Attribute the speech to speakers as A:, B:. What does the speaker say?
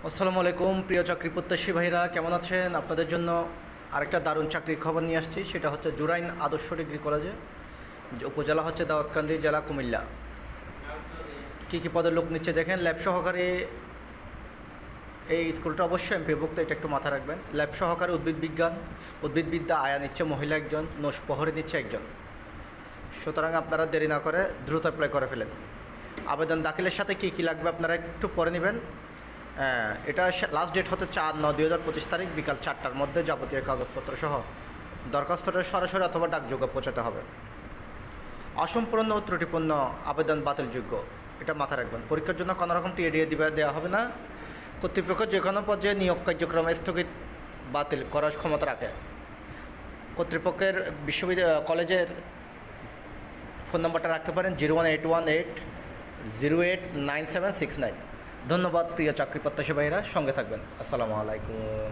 A: আসসালামু আলাইকুম প্রিয় চাকরি প্রত্যাশী ভাইরা, কেমন আছেন? আপনাদের জন্য আরেকটা দারুণ চাকরির খবর নিয়ে আসছি। সেটা হচ্ছে জুরাইন আদর্শ ডিগ্রি কলেজে, যে উপজেলা হচ্ছে দাউদকান্দি, জেলা কুমিল্লা। কী কী পদের লোক নিচ্ছে দেখেন। ল্যাব সহকারী, এই স্কুলটা অবশ্যই এমপিভুক্ত, এটা একটু মাথা রাখবেন। ল্যাব সহকারী উদ্ভিদ বিজ্ঞান, উদ্ভিদবিদ্যা আয়া নিচ্ছে মহিলা একজন, নোস প্রহরী নিচ্ছে একজন। সুতরাং আপনারা দেরি না করে দ্রুত অ্যাপ্লাই করে ফেলেন। আবেদন দাখিলের সাথে কী কী লাগবে আপনারা একটু পরে নেবেন। এটা লাস্ট ডেট হচ্ছে 4/9/2025 তারিখ বিকাল 4টার মধ্যে যাবতীয় কাগজপত্র সহ দরখাস্তটা সরাসরি অথবা ডাকযোগে পৌঁছাতে হবে। অসম্পূর্ণ ও ত্রুটিপূর্ণ আবেদন বাতিলযোগ্য, এটা মাথায় রাখবেন। পরীক্ষার জন্য কোনো রকম টিএডিএ দেওয়া হবে না। কর্তৃপক্ষ যে কোনো পর্যায়ে নিয়োগ কার্যক্রম স্থগিত বাতিল করার ক্ষমতা রাখে। কর্তৃপক্ষের কলেজের ফোন নম্বরটা রাখতে পারেন 01818 089769। ধন্যবাদ প্রিয় চাকরি প্রত্যাশী ভাইরা, সঙ্গে থাকবেন। আসসালামু আলাইকুম।